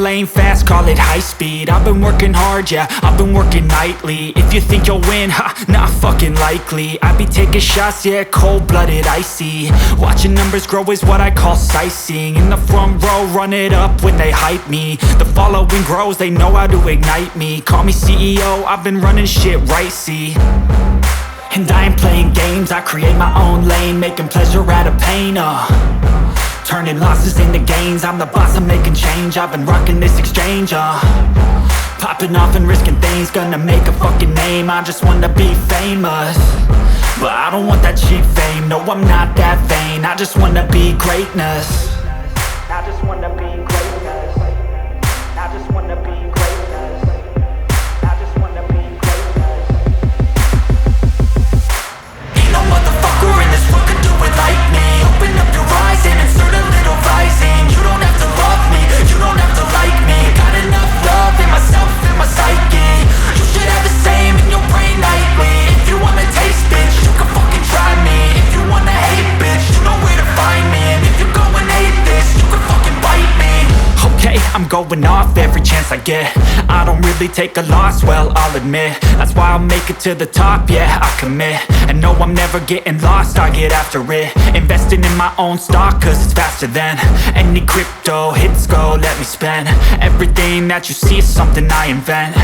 lane fast, call it high speed. I've been working hard, yeah, I've been working nightly. If you think you'll win, ha, not fucking likely. I be taking shots, yeah, cold-blooded, icy. Watching numbers grow is what I call sightseeing. In the front row, run it up when they hype me. The following grows, they know how to ignite me. Call me CEO, I've been running shit right, see. And I ain't playing games, I create my own lane, making pleasure out of pain, turning losses into gains. I'm the boss, I'm making change. I've been rocking this exchange, popping off and risking things. Gonna make a fucking name, I just wanna be famous. But I don't want that cheap fame, no I'm not that vain. I just wanna be greatness. I just wanna be greatness. I just wanna be greatness. I just wanna be greatness. Ain't no motherfucker in this world could do it like me. Open up your eyes and insert a little rising. You don't have to love me, you don't have to like me. Got enough love in myself, in my psyche. You should have the same in your brain nightly. If you wanna taste, bitch, you can fucking try me. If you wanna hate, bitch, you know where to find me. And if you go and hate this, you can fucking bite me. Okay, I'm going off every chance I get. I don't really take a loss, well, I'll admit. That's why I'll make it to the top, yeah, I commit. And no, I'm never getting lost, I get after it. Investing in my own stock, cause it's faster than any crypto hits go, let me spend. Everything that you see is something I invent.